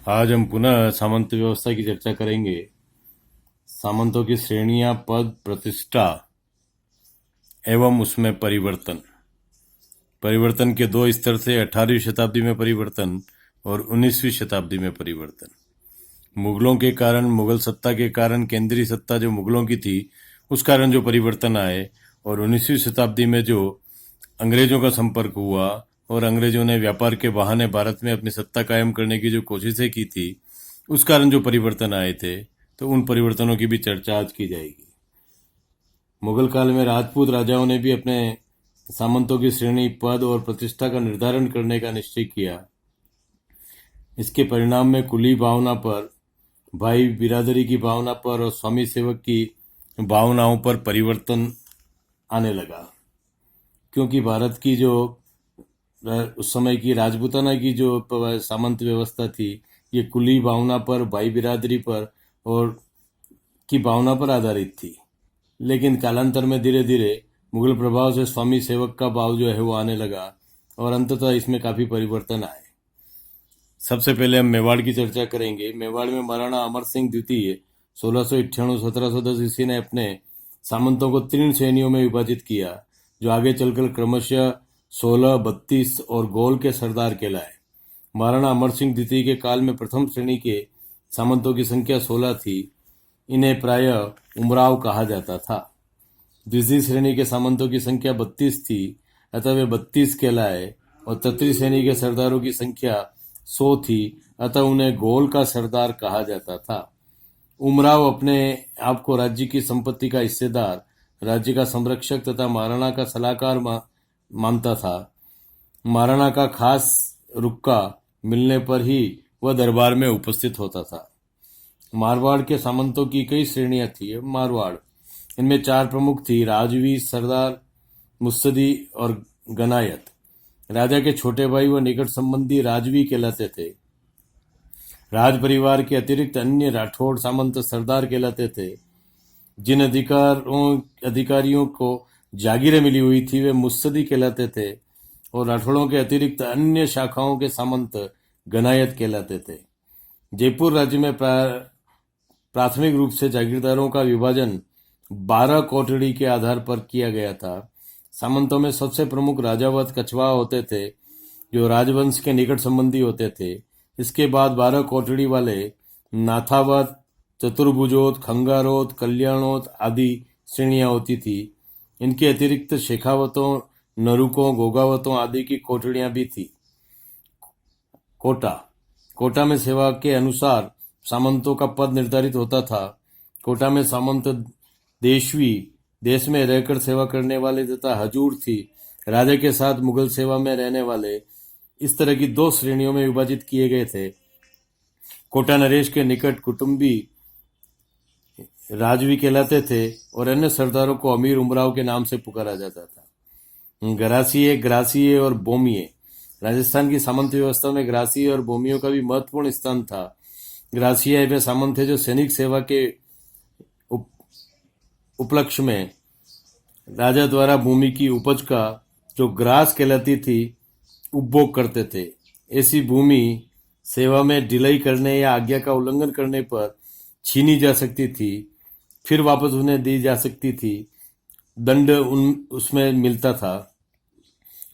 आज हम पुनः सामंत व्यवस्था की चर्चा करेंगे। सामंतों की श्रेणियां, पद, प्रतिष्ठा एवं उसमें परिवर्तन। परिवर्तन के दो स्तर थे, 18वीं शताब्दी में परिवर्तन और 19वीं शताब्दी में परिवर्तन। मुगलों के कारण, मुगल सत्ता के कारण, केंद्रीय सत्ता जो मुगलों की थी उस कारण जो परिवर्तन आए, और 19वीं शताब्दी में जो अंग्रेजों का संपर्क हुआ और अंग्रेजों ने व्यापार के बहाने भारत में अपनी सत्ता कायम करने की जो कोशिशें की थी उस कारण जो परिवर्तन आए थे, तो उन परिवर्तनों की भी चर्चा आज की जाएगी। मुगल काल में राजपूत राजाओं ने भी अपने सामंतों की श्रेणी, पद और प्रतिष्ठा का निर्धारण करने का निश्चय किया। इसके परिणाम में कुली भावना पर, भाई बिरादरी की भावना पर और स्वामी सेवक की भावनाओं पर परिवर्तन आने लगा। क्योंकि भारत की जो उस समय की राजपूताना की जो सामंत व्यवस्था थी, ये कुली भावना पर, भाई बिरादरी पर और की भावना पर आधारित थी। लेकिन कालांतर में धीरे धीरे मुगल प्रभाव से स्वामी सेवक का भाव जो है वो आने लगा और अंततः इसमें काफी परिवर्तन आए। सबसे पहले हम मेवाड़ की चर्चा करेंगे। मेवाड़ में महाराणा अमर सिंह द्वितीय 1698-1710 ईस्वी ने अपने सामंतों को 3 श्रेणियों में विभाजित किया, जो आगे चलकर क्रमशः 16, 32 और गोल के सरदार कहलाए। महाराणा अमर सिंह द्वितीय के काल में प्रथम श्रेणी के सामंतों की संख्या 16 थी। इन्हें प्रायः उमराव कहा जाता था। द्वितीय श्रेणी के सामंतों की संख्या 32 थी, अतः वे 32 कहलाए, और तृतीय श्रेणी के सरदारों की संख्या 100 थी, अतः उन्हें गोल का सरदार कहा जाता था। उमराव अपने आप को राज्य की संपत्ति का हिस्सेदार, राज्य का संरक्षक तथा महाराणा का सलाहकार मानता था। महाराणा का खास रुक्का मिलने पर ही वह दरबार में उपस्थित होता था। मारवाड़ के सामंतों की कई श्रेणियां थी। मारवाड़, इनमें 4 प्रमुख थी: राजवी, सरदार, मुत्सदी और गनायत। राजा के छोटे भाई व निकट संबंधी राजवी कहलाते थे। राज परिवार के अतिरिक्त अन्य राठौड़ सामंत सरदार कहलाते थे। जिन अधिकारियों को जागीरें मिली हुई थी वे मुत्सदी कहलाते थे, और राठौड़ों के अतिरिक्त अन्य शाखाओं के सामंत गनायत कहलाते थे। जयपुर राज्य में प्राथमिक रूप से जागीरदारों का विभाजन 12 कोटड़ी के आधार पर किया गया था। सामंतों में सबसे प्रमुख राजावत कछवाहा होते थे, जो राजवंश के निकट संबंधी होते थे। इसके बाद 12 कोटड़ी वाले नाथावत, चतुर्भुजोत, खंगारोत, कल्याणोत आदि श्रेणियां होती थी। इनके अतिरिक्त शेखावतों, नरुकों, गोगावतों आदि की कोटड़ियां भी थी। कोटा में सेवा के अनुसार सामंतों का पद निर्धारित होता था। कोटा में सामंत देशवी, देश में रहकर सेवा करने वाले, तथा हजूर थी, राजा के साथ मुगल सेवा में रहने वाले, इस तरह की 2 श्रेणियों में विभाजित किए गए थे। कोटा नरेश के निकट कुटुंबी राजवी कहलाते थे और अन्य सरदारों को अमीर उमराव के नाम से पुकारा जाता था। ग्रासिये, ग्रासिये और बोमिये। राजस्थान की सामंत व्यवस्था में ग्रासिये और बोमियों का भी महत्वपूर्ण स्थान था। ग्रासिये वे सामंत थे जो सैनिक सेवा के उपलक्ष्य में राजा द्वारा भूमि की उपज का, जो ग्रास कहलाती थी, उपभोग करते थे। ऐसी भूमि सेवा में ढिलाई करने या आज्ञा का उल्लंघन करने पर छीनी जा सकती थी, फिर वापस उन्हें दी जा सकती थी। दंड उसमें मिलता था।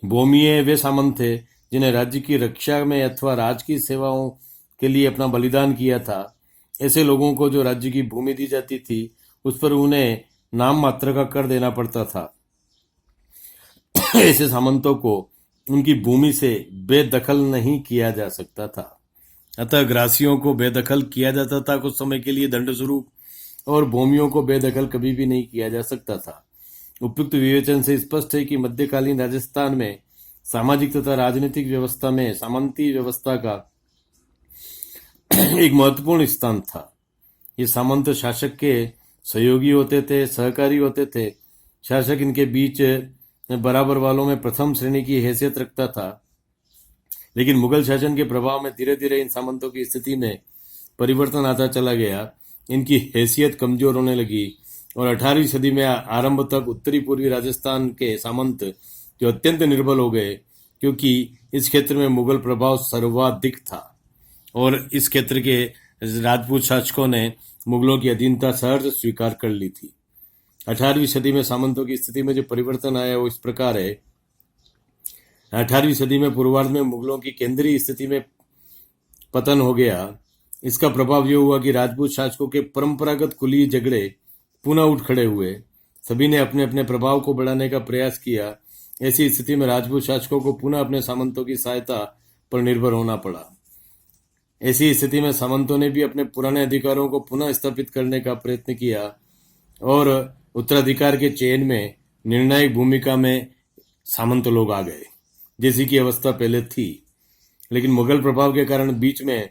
भूमिये वे सामंत थे जिन्हें राज्य की रक्षा में अथवा राज की सेवाओं के लिए अपना बलिदान किया था। ऐसे लोगों को जो राज्य की भूमि दी जाती थी उस पर उन्हें नाम मात्र का कर देना पड़ता था। ऐसे सामंतों को उनकी भूमि से बेदखल नहीं किया जा सकता था। अतः ग्रासियों को बेदखल किया जाता था कुछ समय के लिए दंड स्वरूप, और भूमियों को बेदखल कभी भी नहीं किया जा सकता था। उपयुक्त विवेचन से स्पष्ट है कि मध्यकालीन राजस्थान में सामाजिक तथा राजनीतिक व्यवस्था में सामंती व्यवस्था का एक महत्वपूर्ण स्थान था। ये सामंत शासक के सहयोगी होते थे, सहकारी होते थे। शासक इनके बीच बराबर वालों में प्रथम श्रेणी की हैसियत रखता था। लेकिन मुगल शासन के प्रभाव में धीरे धीरे इन सामंतों की स्थिति में परिवर्तन आता चला गया। इनकी हैसियत कमजोर होने लगी और 18वीं सदी में आरंभ तक उत्तरी पूर्वी राजस्थान के सामंत जो अत्यंत निर्बल हो गए, क्योंकि इस क्षेत्र में मुगल प्रभाव सर्वाधिक था। और इस क्षेत्र के राजपूत शासकों ने मुगलों की अधीनता सहर्ष स्वीकार कर ली थी। 18वीं सदी में सामंतों की स्थिति में जो परिवर्तन आया वो इस प्रकार है। 18वीं सदी में पूर्वार्ध में मुगलों की केंद्रीय स्थिति में पतन हो गया। इसका प्रभाव यह हुआ कि राजपूत शासकों के परंपरागत कुलीन झगड़े पुनः उठ खड़े हुए। सभी ने अपने अपने प्रभाव को बढ़ाने का प्रयास किया। ऐसी स्थिति में राजपूत शासकों को पुनः अपने सामंतों की सहायता पर निर्भर होना पड़ा। ऐसी स्थिति में सामंतों ने भी अपने पुराने अधिकारों को पुनः स्थापित करने का प्रयत्न किया और उत्तराधिकार के चयन में निर्णायक भूमिका में सामंत लोग आ गए, जैसी की अवस्था पहले थी। लेकिन मुगल प्रभाव के कारण बीच में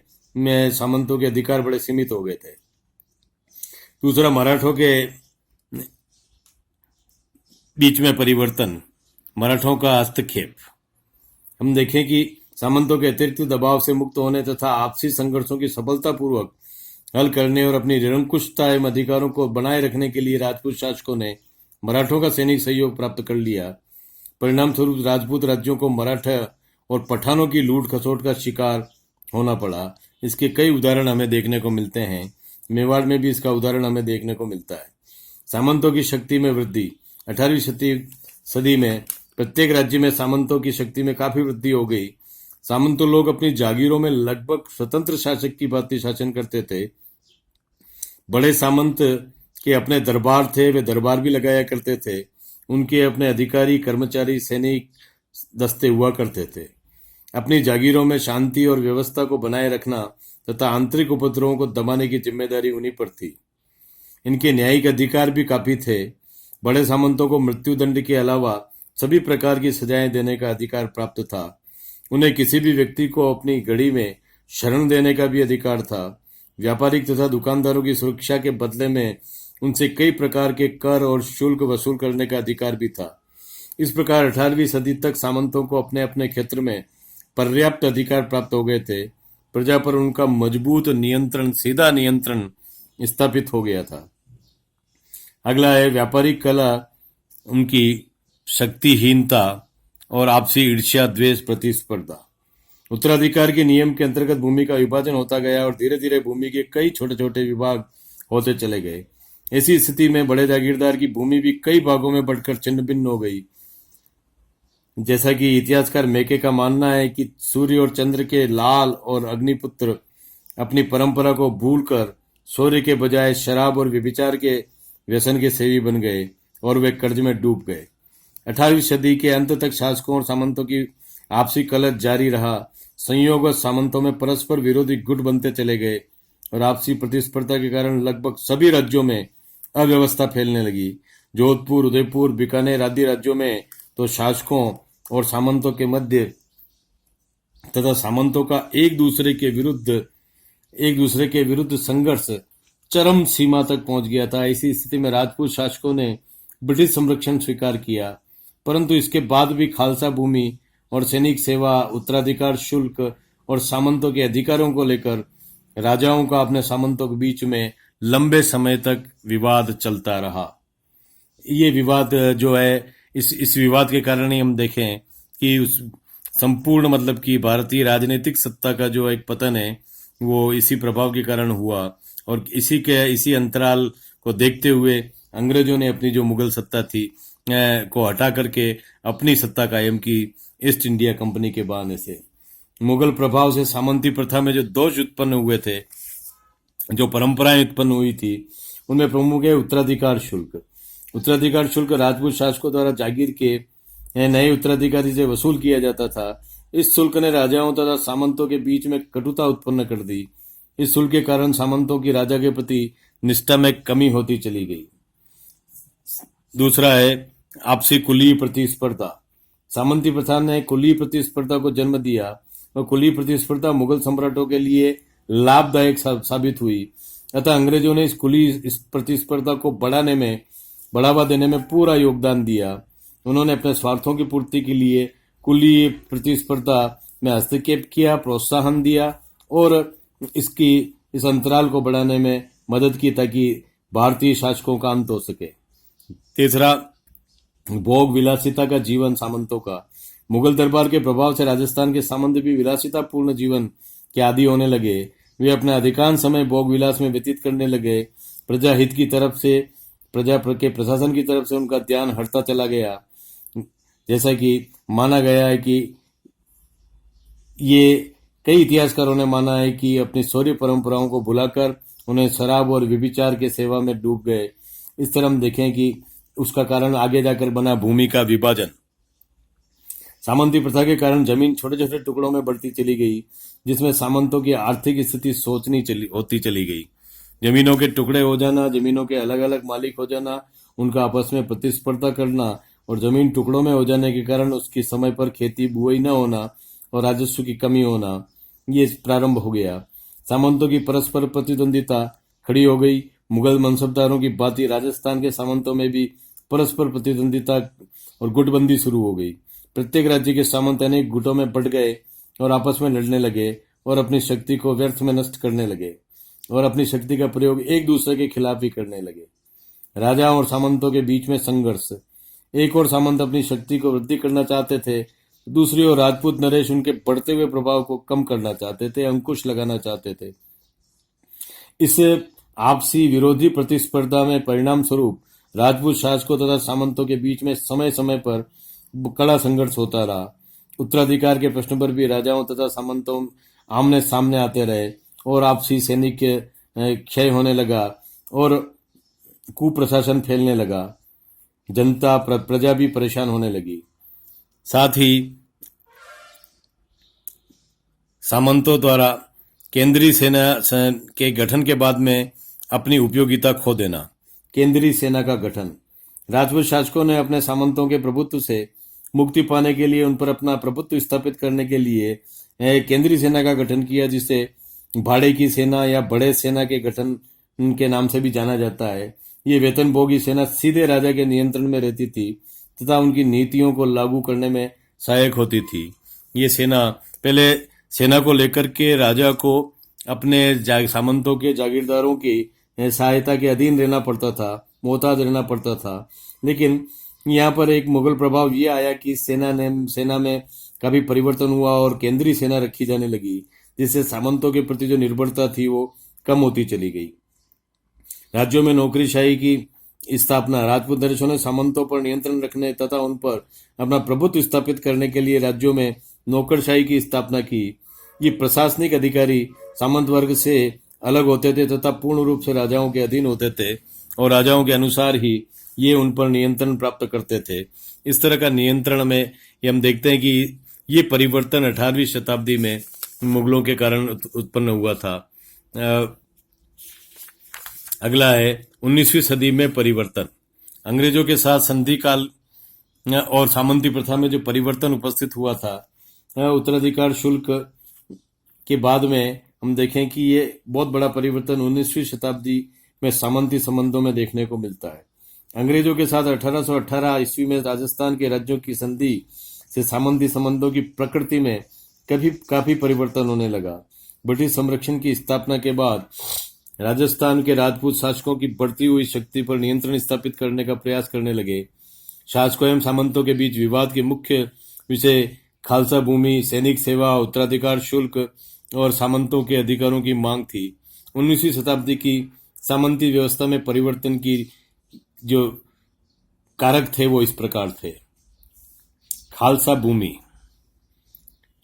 सामंतों के अधिकार बड़े सीमित हो गए थे। दूसरा, मराठों के बीच में परिवर्तन, मराठों का हस्तक्षेप। हम देखें कि सामंतों के अतिरिक्त दबाव से मुक्त होने तथा आपसी संघर्षों की सफलतापूर्वक हल करने और अपनी निरंकुशता एवं अधिकारों को बनाए रखने के लिए राजपूत शासकों ने मराठों का सैनिक सहयोग प्राप्त कर लिया। परिणाम स्वरूप राजपूत राज्यों को मराठा और पठानों की लूट खसोट का शिकार होना पड़ा। इसके कई उदाहरण हमें देखने को मिलते हैं। मेवाड़ में भी इसका उदाहरण हमें देखने को मिलता है। सामंतों की शक्ति में वृद्धि। 18वीं सदी में प्रत्येक राज्य में सामंतों की शक्ति में काफी वृद्धि हो गई। सामंत लोग अपनी जागीरों में लगभग स्वतंत्र शासक की भांति शासन करते थे। बड़े सामंत के अपने दरबार थे, वे दरबार भी लगाया करते थे। उनके अपने अधिकारी, कर्मचारी, सैनिक दस्ते हुआ करते थे। अपनी जागीरों में शांति और व्यवस्था को बनाए रखना तथा आंतरिक उपद्रवों को दबाने की जिम्मेदारी उन्हीं पर थी। इनके न्यायिक अधिकार भी काफी थे। बड़े सामंतों को मृत्युदंड के अलावा सभी प्रकार की सजाएं देने का अधिकार प्राप्त था। उन्हें किसी भी व्यक्ति को अपनी गढ़ी में शरण देने का भी अधिकार था। व्यापारिक तथा दुकानदारों की सुरक्षा के बदले में उनसे कई प्रकार के कर और शुल्क वसूल करने का अधिकार भी था। इस प्रकार 18वीं सदी तक सामंतों को अपने अपने क्षेत्र में पर्याप्त अधिकार प्राप्त हो गए थे। प्रजा पर उनका मजबूत नियंत्रण, सीधा नियंत्रण स्थापित हो गया था। अगला है व्यापारिक कला, उनकी शक्तिहीनता और आपसी ईर्ष्या, द्वेष, प्रतिस्पर्धा। उत्तराधिकार के नियम के अंतर्गत भूमि का विभाजन होता गया और धीरे धीरे भूमि के कई छोटे छोटे विभाग होते चले गए। ऐसी स्थिति में बड़े जागीरदार की भूमि भी कई भागों में बढ़कर छिन्न भिन्न हो गई। जैसा कि इतिहासकार मेके का मानना है कि सूर्य और चंद्र के लाल और अग्निपुत्र अपनी परंपरा को भूलकर सूर्य के बजाय शराब और व्यभिचार के व्यसन के सेवी बन गए और वे कर्ज में डूब गए। 18वीं सदी के अंत तक शासकों और सामंतों की आपसी कलह जारी रहा। संयोगवश सामंतों में परस्पर विरोधी गुट बनते चले गए और आपसी प्रतिस्पर्धा के कारण लगभग सभी राज्यों में अव्यवस्था फैलने लगी। जोधपुर, उदयपुर, बीकानेर आदि राज्यों में तो शासकों और सामंतों के मध्य तथा सामंतों का एक दूसरे के विरुद्ध संघर्ष चरम सीमा तक पहुंच गया था। ऐसी स्थिति में राजपूत शासकों ने ब्रिटिश संरक्षण स्वीकार किया, परंतु इसके बाद भी खालसा भूमि और सैनिक सेवा, उत्तराधिकार शुल्क और सामंतों के अधिकारों को लेकर राजाओं का अपने सामंतों के बीच में लंबे समय तक विवाद चलता रहा। ये विवाद जो है, इस विवाद के कारण ही हम देखें कि उस संपूर्ण मतलब कि भारतीय राजनीतिक सत्ता का जो एक पतन है वो इसी प्रभाव के कारण हुआ। और इसी अंतराल को देखते हुए अंग्रेजों ने अपनी जो मुगल सत्ता थी को हटा करके अपनी सत्ता कायम की ईस्ट इंडिया कंपनी के बहाने से। मुगल प्रभाव से सामंती प्रथा में जो दोष उत्पन्न हुए थे, जो परंपराएं उत्पन्न हुई थी, उनमें प्रमुख है उत्तराधिकार शुल्क। उत्तराधिकार शुल्क राजपूत शासकों द्वारा जागीर के नए उत्तराधिकारी से वसूल किया जाता था। इस शुल्क ने राजाओं तथा सामंतों के बीच में कटुता उत्पन्न कर दी। इस शुल्क के कारण सामंतों की राजा के प्रति निष्ठा में कमी होती चली गई। दूसरा है आपसी कुलीय प्रतिस्पर्धा। सामंती प्रथा ने कुलीय प्रतिस्पर्धा को जन्म दिया और कुलीय प्रतिस्पर्धा मुगल सम्राटों के लिए लाभदायक साबित हुई। अतः अंग्रेजों ने इस प्रतिस्पर्धा को बढ़ावा देने में पूरा योगदान दिया। उन्होंने अपने स्वार्थों की पूर्ति के लिए कुलीय प्रतिस्पर्धा में हस्तक्षेप किया, प्रोत्साहन दिया और इस अंतराल को बढ़ाने में मदद की ताकि भारतीय शासकों का अंत हो सके। तीसरा, भोग विलासिता का जीवन सामंतों का। मुगल दरबार के प्रभाव से राजस्थान के सामंत भी विलासिता पूर्ण जीवन के आदी होने लगे। वे अपना अधिकांश समय भोग विलास में व्यतीत करने लगे। प्रजा हित की तरफ से, प्रजा के प्रशासन की तरफ से उनका ध्यान हटता चला गया। जैसा कि माना गया है कि ये कई इतिहासकारों ने माना है कि अपनी शौर्य परंपराओं को भुलाकर उन्हें शराब और व्यभिचार के सेवा में डूब गए। इस तरह हम देखें कि उसका कारण आगे जाकर बना भूमि का विभाजन। सामंती प्रथा के कारण जमीन छोटे छोटे टुकड़ों में बढ़ती चली गई, जिसमें सामंतों की आर्थिक स्थिति होती चली गई। जमीनों के टुकड़े हो जाना, जमीनों के अलग अलग मालिक हो जाना, उनका आपस में प्रतिस्पर्धा करना और जमीन टुकड़ों में हो जाने के कारण उसकी समय पर खेती बुआई न होना और राजस्व की कमी होना, ये प्रारंभ हो गया। सामंतों की परस्पर प्रतिद्वंदिता खड़ी हो गई। मुगल मनसबदारों की भांति राजस्थान के सामंतों में भी परस्पर प्रतिद्वंदिता और गुटबंदी शुरू हो गई। प्रत्येक राज्य के सामंत अनेक गुटों में बंट गए और आपस में लड़ने लगे और अपनी शक्ति को व्यर्थ में नष्ट करने लगे और अपनी शक्ति का प्रयोग एक दूसरे के खिलाफ ही करने लगे। राजाओं और सामंतों के बीच में संघर्ष। एक और सामंत अपनी शक्ति को वृद्धि करना चाहते थे, दूसरी ओर राजपूत नरेश उनके बढ़ते हुए प्रभाव को कम करना चाहते थे, अंकुश लगाना चाहते थे। इस आपसी विरोधी प्रतिस्पर्धा में परिणाम स्वरूप राजपूत शासकों तथा सामंतों के बीच में समय समय पर कड़ा संघर्ष होता रहा। उत्तराधिकार के प्रश्न पर भी राजाओं तथा सामंतों आमने सामने आते रहे और आपसी सैनिक क्षय होने लगा और कुप्रशासन फैलने लगा। जनता प्रजा भी परेशान होने लगी। साथ ही सामंतों द्वारा केंद्रीय सेना के गठन के बाद में अपनी उपयोगिता खो देना। केंद्रीय सेना का गठन। राजपूत शासकों ने अपने सामंतों के प्रभुत्व से मुक्ति पाने के लिए, उन पर अपना प्रभुत्व स्थापित करने के लिए केंद्रीय सेना का गठन किया, जिसे भाड़े की सेना या बड़े सेना के गठन के नाम से भी जाना जाता है। ये वेतनभोगी सेना सीधे राजा के नियंत्रण में रहती थी तथा उनकी नीतियों को लागू करने में सहायक होती थी। ये सेना पहले सेना को लेकर के राजा को अपने सामंतों के जागीरदारों की सहायता के अधीन रहना पड़ता था, मोहताज रहना पड़ता था। लेकिन यहाँ पर एक मुगल प्रभाव ये आया कि सेना में काफी परिवर्तन हुआ और केंद्रीय सेना रखी जाने लगी, जिससे सामंतों के प्रति जो निर्भरता थी वो कम होती चली गई। राज्यों में नौकरीशाही की स्थापना। राजपूत नरेशों ने सामंतों पर नियंत्रण रखने तथा उन पर अपना प्रभुत्व स्थापित करने के लिए राज्यों में नौकरशाही की स्थापना की। ये प्रशासनिक अधिकारी सामंत वर्ग से अलग होते थे तथा पूर्ण रूप से राजाओं के अधीन होते थे और राजाओं के अनुसार ही ये उन पर नियंत्रण प्राप्त करते थे। इस तरह का नियंत्रण में ये हम देखते हैं कि ये परिवर्तन 18वीं शताब्दी में मुगलों के कारण उत्पन्न हुआ था। अगला है 19वीं सदी में परिवर्तन। अंग्रेजों के साथ संधि काल और सामंती प्रथा में जो परिवर्तन उपस्थित हुआ था, उत्तराधिकार शुल्क के बाद में हम देखें कि ये बहुत बड़ा परिवर्तन 19वीं शताब्दी में सामंती संबंधों में देखने को मिलता है। अंग्रेजों के साथ 1818 ईस्वी में राजस्थान के राज्यों की संधि से सामंती संबंधों की प्रकृति में काफी परिवर्तन होने लगा। ब्रिटिश संरक्षण की स्थापना के बाद राजस्थान के राजपूत शासकों की बढ़ती हुई शक्ति पर नियंत्रण स्थापित करने का प्रयास करने लगे। शासकों एवं सामंतों के बीच विवाद के मुख्य विषय खालसा भूमि, सैनिक सेवा, उत्तराधिकार शुल्क और सामंतों के अधिकारों की मांग थी। 19वीं शताब्दी की सामंती व्यवस्था में परिवर्तन की जो कारक थे वो इस प्रकार थे। खालसा भूमि।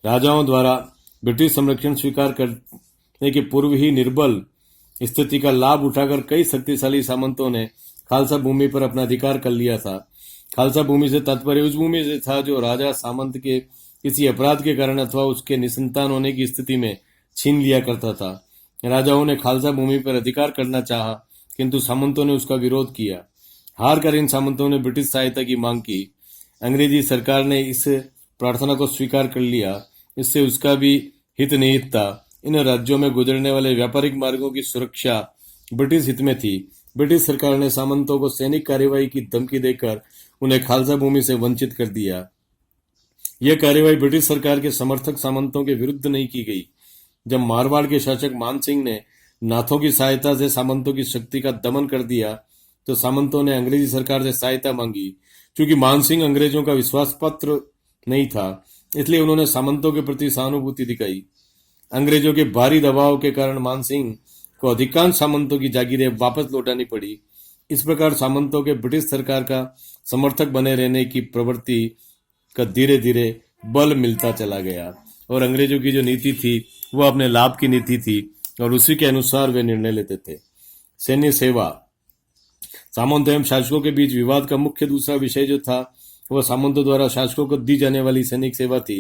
राजाओं द्वारा ब्रिटिश संरक्षण स्वीकार करने के पूर्व ही निर्बल स्थिति का लाभ उठाकर कई शक्तिशाली सामंतों ने खालसा भूमि पर अपना अधिकार कर लिया था। खालसा भूमि से तात्पर्य उस भूमि से था जो राजा सामंत के किसी अपराध के कारण अथवा उसके निसंतान होने की स्थिति में छीन लिया करता था। राजाओं ने खालसा भूमि पर अधिकार करना चाहा, किंतु सामंतों ने उसका विरोध किया। हार कर इन सामंतों ने ब्रिटिश सहायता की मांग की। अंग्रेजी सरकार ने इस प्रार्थना को स्वीकार कर लिया। इससे उसका भी हित निहित था। इन राज्यों में गुजरने वाले व्यापारिक मार्गों की सुरक्षा ब्रिटिश हित में थी। ब्रिटिश सरकार ने सामंतों को सैनिक कार्यवाही की धमकी देकर उन्हें खालसा भूमि से वंचित कर दिया। यह कार्यवाही ब्रिटिश सरकार के समर्थक सामंतों के विरुद्ध नहीं की गई। जब मारवाड़ के शासक मानसिंह ने नाथों की सहायता से सामंतों की शक्ति का दमन कर दिया, तो सामंतों ने अंग्रेजी सरकार से सहायता मांगी। क्योंकि मानसिंह अंग्रेजों का विश्वास पात्र नहीं था, इसलिए उन्होंने सामंतों के प्रति सहानुभूति दिखाई। अंग्रेजों के भारी दबाव के कारण मानसिंह को अधिकांश सामंतों की जागीरें वापस लौटानी पड़ी। इस प्रकार सामंतों के ब्रिटिश सरकार का समर्थक बने रहने की प्रवृत्ति का धीरे धीरे बल मिलता चला गया और अंग्रेजों की जो नीति थी वह अपने लाभ की नीति थी और उसी के अनुसार वे निर्णय लेते थे। सैन्य सेवा। सामंत एवं शासकों के बीच विवाद का मुख्य दूसरा विषय जो था वह सामंतों द्वारा शासकों को दी जाने वाली सैनिक सेवा थी।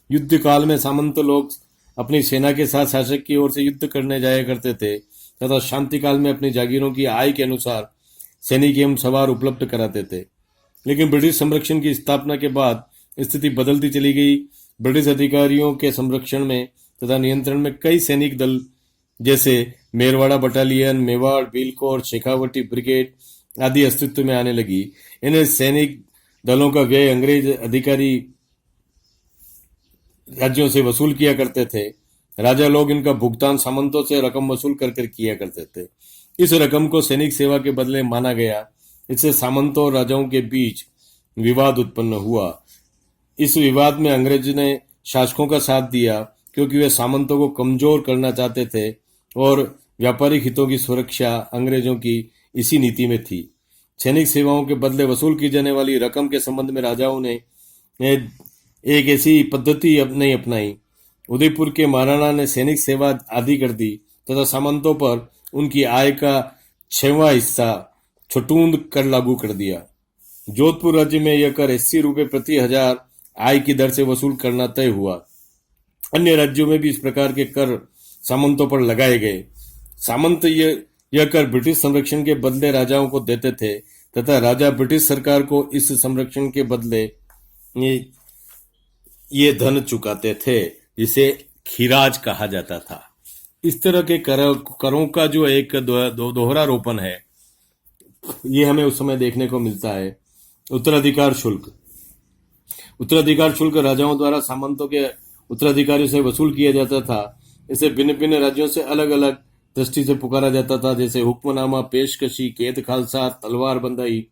युद्ध काल में सामंत लोग अपनी सेना के साथ शासक की ओर से युद्ध करने जाया करते थे तथा शांति काल में अपनी जागीरों की आय के अनुसार सैनिक एवं सवार उपलब्ध कराते थे। लेकिन ब्रिटिश संरक्षण की स्थापना के बाद स्थिति बदलती चली गई। ब्रिटिश अधिकारियों के संरक्षण में तथा नियंत्रण में कई सैनिक दल जैसे मेरवाड़ा बटालियन, मेवाड़, बिलकोर, शेखावटी ब्रिगेड आदि अस्तित्व में आने लगी। इन सैनिक दलों का व्यय अंग्रेज अधिकारी राज्यों से वसूल किया करते थे। राजा लोग इनका भुगतान सामंतों से रकम वसूल कर किया करते थे। इस रकम को सैनिक सेवा के बदले माना गया। इससे सामंतों और राजाओं के बीच विवाद उत्पन्न हुआ। इस विवाद में अंग्रेज ने शासकों का साथ दिया क्योंकि वे सामंतों को कमजोर करना चाहते थे और व्यापारिक हितों की सुरक्षा अंग्रेजों की इसी नीति में थी। सैनिक सेवाओं के बदले वसूल की जाने वाली रकम के संबंध में राजाओं ने एक ऐसी पद्धति नहीं अपनाई। उदयपुर के महाराणा ने सैनिक सेवा आदि कर दी तथा सामंतों पर उनकी आय का 6वां हिस्सा छटूंद कर लागू कर दिया। जोधपुर राज्य में यह कर 80 रुपये प्रति हजार आय की दर से वसूल करना तय हुआ। अन्य राज्यों में भी इस प्रकार के कर सामंतों पर लगाए गए। सामंत यह कर ब्रिटिश संरक्षण के बदले राजाओं को देते थे तथा राजा ब्रिटिश सरकार को इस संरक्षण के बदले ये धन चुकाते थे जिसे खिराज कहा जाता था। इस तरह के करों का जो एक दोहरा रोपण है ये हमें उस समय देखने को मिलता है। उत्तराधिकार शुल्क। उत्तराधिकार शुल्क राजाओं द्वारा सामंतों के उत्तराधिकारियों से वसूल किया जाता था। इसे भिन्न भिन्न राज्यों से अलग अलग दृष्टि से पुकारा जाता था, जैसे हुक्मनामा, पेशकशी, कैद खालसा, तलवार बंदाई।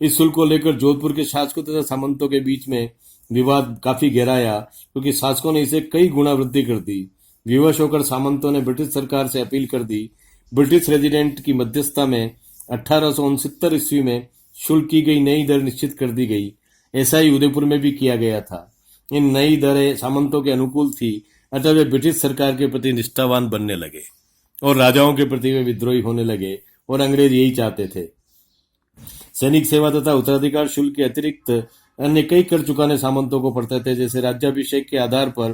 इस शुल्क को लेकर जोधपुर के शासकों तथा सामंतों के बीच में विवाद काफी गहराया क्योंकि शासकों ने इसे कई गुना वृद्धि कर दी। विवश होकर सामंतों ने ब्रिटिश सरकार से अपील कर दी। ब्रिटिश रेजिडेंट की मध्यस्थता में 1869 ईस्वी में शुल्क की गई नई दर निश्चित कर दी गई। ऐसा ही उदयपुर में भी किया गया था। इन नई दरें सामंतों के अनुकूल थी, अतः वे ब्रिटिश सरकार के प्रति निष्ठावान बनने लगे और राजाओं के प्रति वे विद्रोही होने लगे और अंग्रेज यही चाहते थे। सैनिक सेवा तथा उत्तराधिकार शुल्क के अतिरिक्त अन्य कई कर चुकाने सामंतों को पड़ते थे, जैसे राज्याभिषेक के आधार पर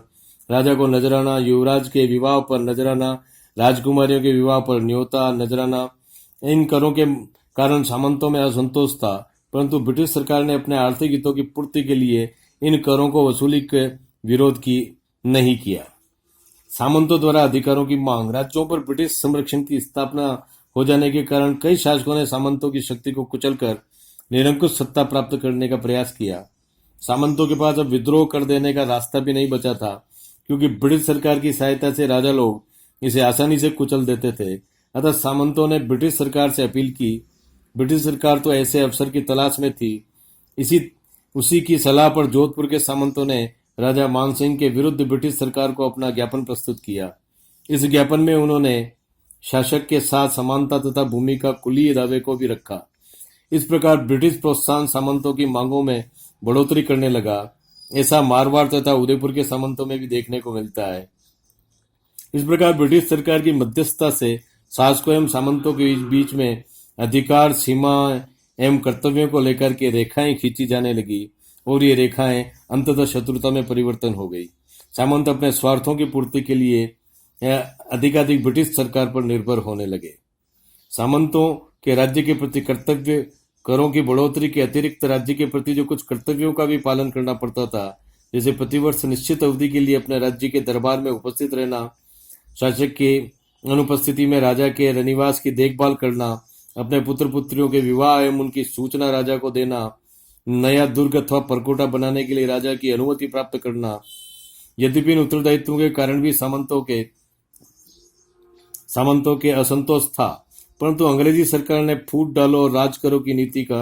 राजा को नजराना, युवराज के विवाह पर नजराना, राजकुमारियों के विवाह पर न्योता नजराना। इन करों के कारण सामंतों में असंतोष था, परंतु ब्रिटिश सरकार ने अपने आर्थिक हितों की पूर्ति के लिए इन करों को वसूली के विरोध की नहीं किया। सामंतों द्वारा अधिकारों की मांग। राज्यों पर ब्रिटिश संरक्षण की स्थापना हो जाने के कारण कई शासकों ने सामंतों की शक्ति को कुचलकर निरंकुश सत्ता प्राप्त करने का प्रयास किया। सामंतों के पास अब विद्रोह कर देने का रास्ता भी नहीं बचा था क्योंकि ब्रिटिश सरकार की सहायता से राजा लोग इसे आसानी से कुचल देते थे। अतः सामंतों ने ब्रिटिश सरकार से अपील की। ब्रिटिश सरकार तो ऐसे अवसर की तलाश में थी। उसी की सलाह पर जोधपुर के सामंतों ने राजा मानसिंह के विरुद्ध ब्रिटिश सरकार को अपना ज्ञापन प्रस्तुत किया। इस ज्ञापन में उन्होंने शासक के साथ समानता तथा भूमि का कुलीय दावे को भी रखा। इस प्रकार ब्रिटिश प्रोत्साहन सामंतों की मांगों में बढ़ोतरी करने लगा। ऐसा मारवाड़ तथा उदयपुर के सामंतों में भी देखने को मिलता है। इस प्रकार ब्रिटिश सरकार की मध्यस्थता से शासकों एवं सामंतों के बीच में अधिकार, सीमा एवं कर्तव्यों को लेकर के रेखाएं खींची जाने लगी और ये रेखाएं अंततः शत्रुता में परिवर्तन हो गई। सामंत अपने स्वार्थों की पूर्ति के लिए अधिकाधिक ब्रिटिश सरकार पर निर्भर होने लगे। सामंतों के राज्य के प्रति कर्तव्य, करों की बढ़ोतरी के अतिरिक्त राज्य के प्रति जो कुछ कर्तव्यों का भी पालन करना पड़ता था, जैसे प्रतिवर्ष निश्चित अवधि के लिए अपने राज्य के दरबार में उपस्थित रहना, शासक की अनुपस्थिति में राजा के रनिवास की देखभाल करना, अपने पुत्र पुत्रियों के विवाह एवं उनकी सूचना राजा को देना, नया दुर्ग अथवा परकोटा बनाने के लिए राजा की अनुमति प्राप्त करना। यद्यपि इन उत्तरदायित्वों के कारण भी सामंतों के असंतोष था, परंतु अंग्रेजी सरकार ने फूट डालो और राज करो की नीति का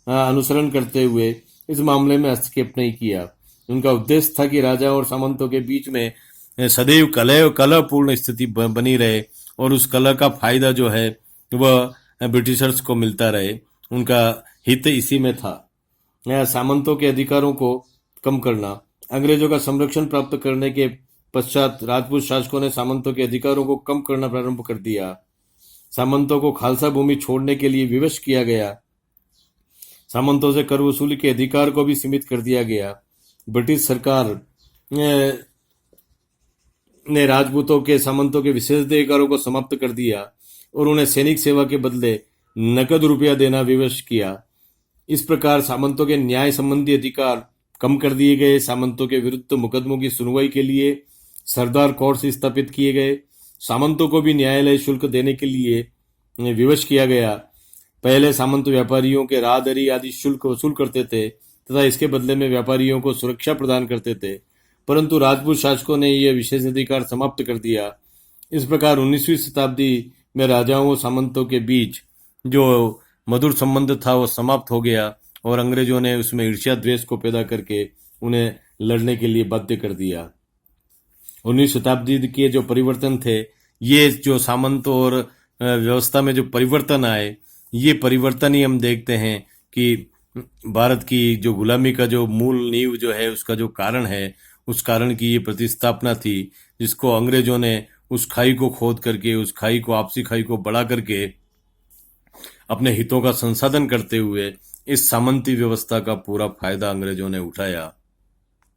अनुसरण करते हुए इस मामले में हस्तक्षेप नहीं किया। उनका उद्देश्य था कि राजा और सामंतों के बीच में सदैव कलहपूर्ण स्थिति बनी रहे और उस कलह का फायदा जो है वह ब्रिटिशर्स को मिलता रहे। उनका हित इसी में था। सामंतों के अधिकारों को कम करना। अंग्रेजों का संरक्षण प्राप्त करने के पश्चात राजपूत शासकों ने सामंतों के अधिकारों को कम करना प्रारंभ कर दिया। सामंतों को खालसा भूमि छोड़ने के लिए विवश किया गया। सामंतों से कर वसूली के अधिकार को भी सीमित कर दिया गया। ब्रिटिश सरकार ने राजपूतों के सामंतों के विशेष अधिकारों को समाप्त कर दिया और उन्हें सैनिक सेवा के बदले नकद रुपया देना विवश किया। इस प्रकार सामंतों के न्याय संबंधी अधिकार कम कर दिए गए। सामंतों के विरुद्ध मुकदमों की सुनवाई के लिए सरदार कोर्ट्स स्थापित किए गए। सामंतों को भी न्यायालय शुल्क देने के लिए विवश किया गया। पहले सामंत व्यापारियों के राहदरी आदि शुल्क वसूल करते थे तथा इसके बदले में व्यापारियों को सुरक्षा प्रदान करते थे, परंतु राजपूत शासकों ने यह विशेष अधिकार समाप्त कर दिया। इस प्रकार 19वीं शताब्दी में राजाओं और सामंतों के बीच जो मधुर संबंध था वो समाप्त हो गया और अंग्रेजों ने उसमें ईर्ष्या द्वेष को पैदा करके उन्हें लड़ने के लिए बाध्य कर दिया। 19वीं शताब्दी के जो परिवर्तन थे, ये जो सामंतों और व्यवस्था में जो परिवर्तन आए, ये परिवर्तन ही हम देखते हैं कि भारत की जो गुलामी का जो मूल नींव जो है उसका जो कारण है, उस कारण की ये प्रतिस्थापना थी, जिसको अंग्रेजों ने उस खाई को खोद करके, उस खाई को, आपसी खाई को बढ़ा करके अपने हितों का संसाधन करते हुए इस सामंती व्यवस्था का पूरा फायदा अंग्रेजों ने उठाया